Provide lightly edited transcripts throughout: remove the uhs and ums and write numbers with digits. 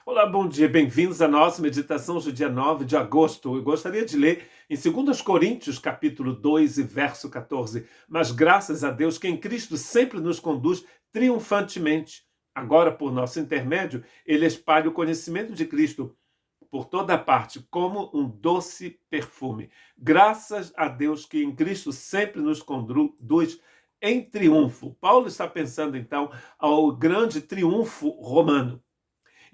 Olá, bom dia, bem-vindos à nossa meditação do dia 9 de agosto. Eu gostaria de ler em 2 Coríntios, capítulo 2 e verso 14. Mas graças a Deus que em Cristo sempre nos conduz triunfantemente. Agora, por nosso intermédio, ele espalha o conhecimento de Cristo por toda parte, como um doce perfume. Graças a Deus que em Cristo sempre nos conduz em triunfo. Paulo está pensando, então, ao grande triunfo romano.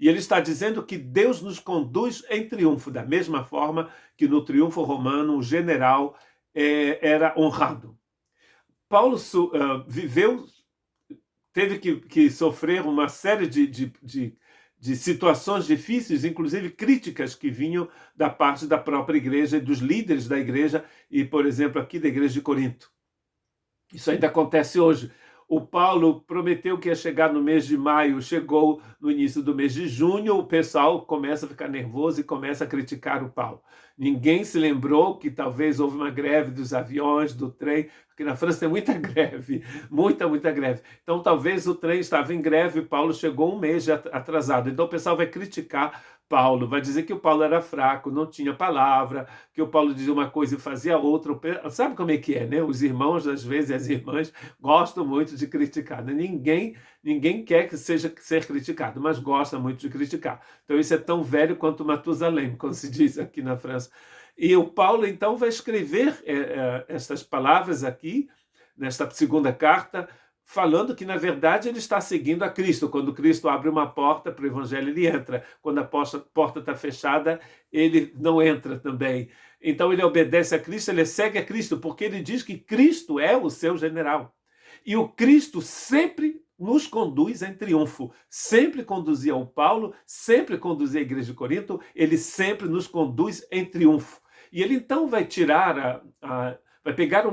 E ele está dizendo que Deus nos conduz em triunfo, da mesma forma que no triunfo romano o general era honrado. Paulo viveu, teve que sofrer uma série de situações difíceis, inclusive críticas que vinham da parte da própria igreja e dos líderes da igreja, e, por exemplo, aqui da igreja de Corinto. Isso ainda acontece hoje. O Paulo prometeu que ia chegar no mês de maio, chegou no início do mês de junho, o pessoal começa a ficar nervoso e começa a criticar o Paulo. Ninguém se lembrou que talvez houve uma greve dos aviões, do trem, porque na França tem muita greve, muita greve. Então talvez o trem estava em greve e Paulo chegou um mês atrasado. Então o pessoal vai criticar Paulo, vai dizer que o Paulo era fraco, não tinha palavra, que o Paulo dizia uma coisa e fazia outra. Sabe como é que é, né? Os irmãos, às vezes, e as irmãs gostam muito de criticar. Né? Ninguém quer que seja ser criticado, mas gosta muito de criticar. Então isso é tão velho quanto Matusalém, como se diz aqui na França. E o Paulo, então, vai escrever essas palavras aqui, nesta segunda carta, falando que, na verdade, ele está seguindo a Cristo. Quando Cristo abre uma porta para o evangelho, ele entra. Quando a porta está fechada, ele não entra também. Então, ele obedece a Cristo, ele segue a Cristo, porque ele diz que Cristo é o seu general. E o Cristo sempre nos conduz em triunfo. Sempre conduzia o Paulo, sempre conduzia a igreja de Corinto, ele sempre nos conduz em triunfo. E ele, então, vai tirar vai pegar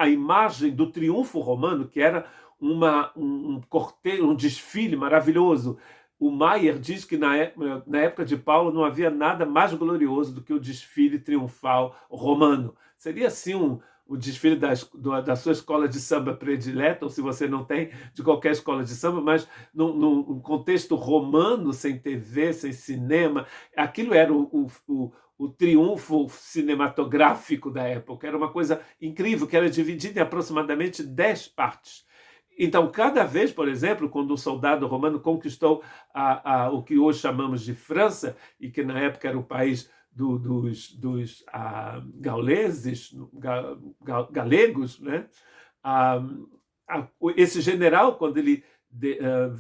a imagem do triunfo romano, que era um cortejo, um desfile maravilhoso. O Maier diz que na época de Paulo não havia nada mais glorioso do que o desfile triunfal romano. Seria assim o desfile da sua escola de samba predileta, ou se você não tem, de qualquer escola de samba, mas num contexto romano, sem TV, sem cinema, aquilo era o triunfo cinematográfico da época. Era uma coisa incrível, que era dividida em aproximadamente 10 partes. Então, cada vez, por exemplo, quando um soldado romano conquistou o que hoje chamamos de França, e que na época era o país dos gauleses, galegos, né? Esse general, quando ele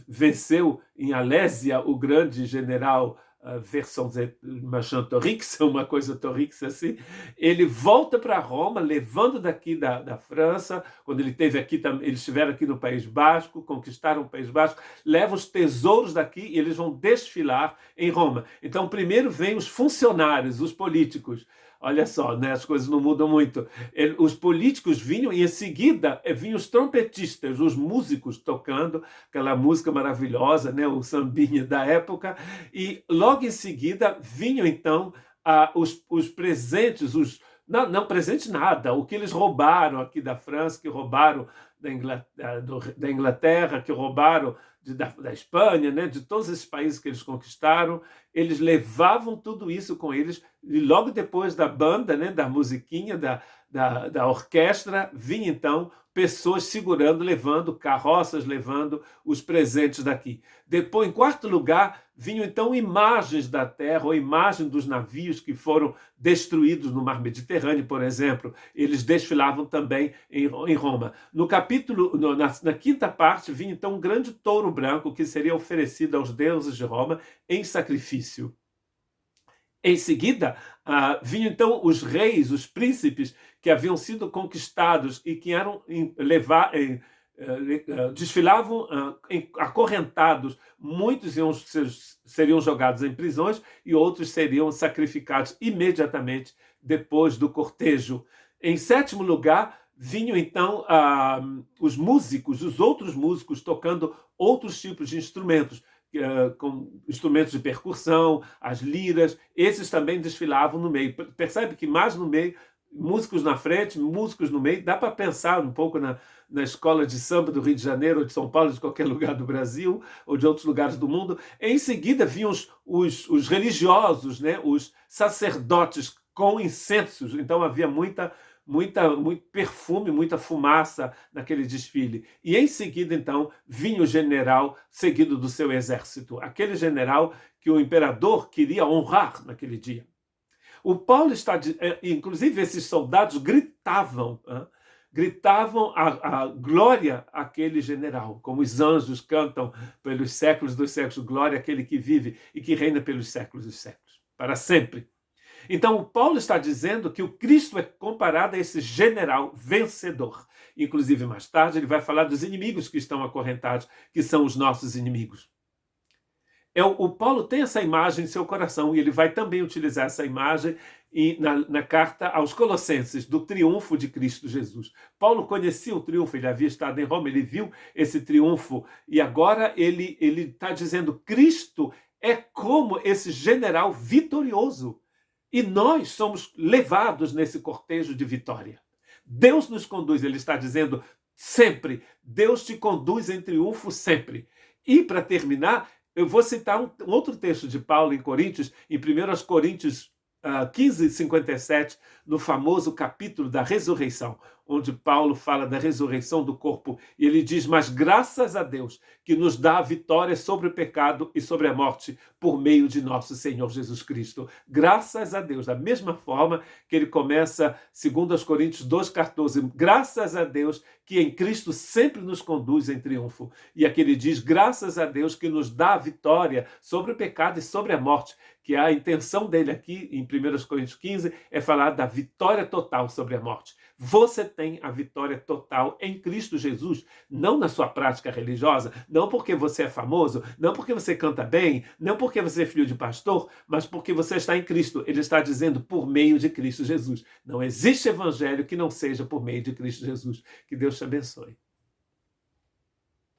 venceu em Alésia o grande general Vercingetorix, uma coisa Torix assim, ele volta para Roma, levando daqui da França, quando ele esteve aqui, eles estiveram aqui no País Basco, conquistaram o País Basco, leva os tesouros daqui e eles vão desfilar em Roma. Então, primeiro vem os funcionários, os políticos. Olha só, né? As coisas não mudam muito. Os políticos vinham e em seguida vinham os trompetistas, os músicos tocando aquela música maravilhosa, né? O sambinha da época, e logo em seguida vinham então os presentes, não presente nada, o que eles roubaram aqui da França, que roubaram da Inglaterra, que roubaram da Espanha, né, de todos esses países que eles conquistaram, eles levavam tudo isso com eles, e logo depois da banda, né, da musiquinha, da orquestra, vinha então pessoas segurando, levando carroças, levando os presentes daqui. Depois, em quarto lugar, vinham então imagens da terra, ou imagem dos navios que foram destruídos no mar Mediterrâneo, por exemplo. Eles desfilavam também em Roma. No capítulo, na quinta parte, vinha então um grande touro branco que seria oferecido aos deuses de Roma em sacrifício. Em seguida, vinham então os reis, os príncipes que haviam sido conquistados e que eram desfilavam acorrentados. Muitos seriam jogados em prisões e outros seriam sacrificados imediatamente depois do cortejo. Em sétimo lugar, vinham então os músicos, os outros músicos tocando outros tipos de instrumentos, com instrumentos de percussão, as liras, esses também desfilavam no meio. Percebe que mais no meio músicos na frente, músicos no meio. Dá para pensar um pouco na escola de samba do Rio de Janeiro, ou de São Paulo, de qualquer lugar do Brasil, ou de outros lugares do mundo. Em seguida vinham os religiosos, né? Os sacerdotes com incensos. Então havia muito perfume, muita fumaça naquele desfile. E em seguida, então, vinha o general seguido do seu exército, aquele general que o imperador queria honrar naquele dia. O Paulo está, inclusive esses soldados gritavam a glória àquele general, como os anjos cantam pelos séculos dos séculos, glória àquele que vive e que reina pelos séculos dos séculos, para sempre. Então, o Paulo está dizendo que o Cristo é comparado a esse general vencedor. Inclusive, mais tarde, ele vai falar dos inimigos que estão acorrentados, que são os nossos inimigos. O Paulo tem essa imagem em seu coração e ele vai também utilizar essa imagem na carta aos Colossenses, do triunfo de Cristo Jesus. Paulo conhecia o triunfo, ele havia estado em Roma, ele viu esse triunfo e agora ele está dizendo: Cristo é como esse general vitorioso e nós somos levados nesse cortejo de vitória. Deus nos conduz, ele está dizendo sempre, Deus te conduz em triunfo sempre. E para terminar, eu vou citar um outro texto de Paulo em Coríntios, em 1 Coríntios 15, 57, no famoso capítulo da ressurreição, onde Paulo fala da ressurreição do corpo, e ele diz: mas graças a Deus que nos dá a vitória sobre o pecado e sobre a morte por meio de nosso Senhor Jesus Cristo. Graças a Deus, da mesma forma que ele começa 2 Coríntios 2,14, graças a Deus que em Cristo sempre nos conduz em triunfo. E aqui ele diz: graças a Deus que nos dá a vitória sobre o pecado e sobre a morte, que a intenção dele aqui em 1 Coríntios 15 é falar da vitória total sobre a morte. Você tem a vitória total em Cristo Jesus, não na sua prática religiosa, não porque você é famoso, não porque você canta bem, não porque você é filho de pastor, mas porque você está em Cristo. Ele está dizendo por meio de Cristo Jesus. Não existe evangelho que não seja por meio de Cristo Jesus. Que Deus te abençoe.